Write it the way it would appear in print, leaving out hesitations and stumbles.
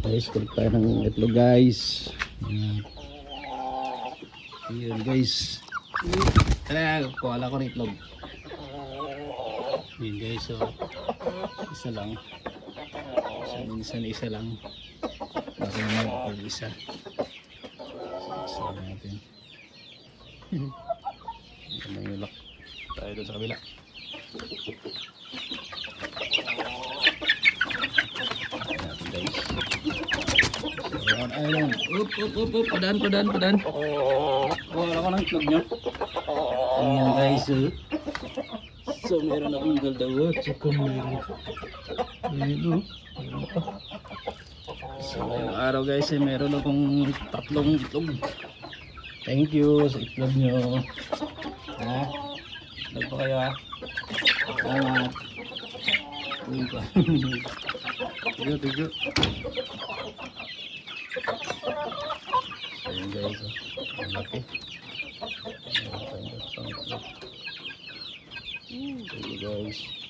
Guys, kulit tayo ng itlog guys. Ayan guys. Tara, kuha ko ng itlog. Ayan guys, so isa lang. So minsan isa lang. Baka naman pag isa. So isa natin. Ito na yung lock. Tayo doon sa kabila. Ayun, up, padan. Wala ko ng itlog nyo. Ayan guys, so meron akong dalawa, tsaka meron. Ayun, meron pa. So ngayong araw guys, meron akong 3 itlog. Thank you sa itlog nyo. Ha? Itlog pa kayo ha? Salamat. Uy pa. Tigo. So yun guys, ang laki. Thank you guys.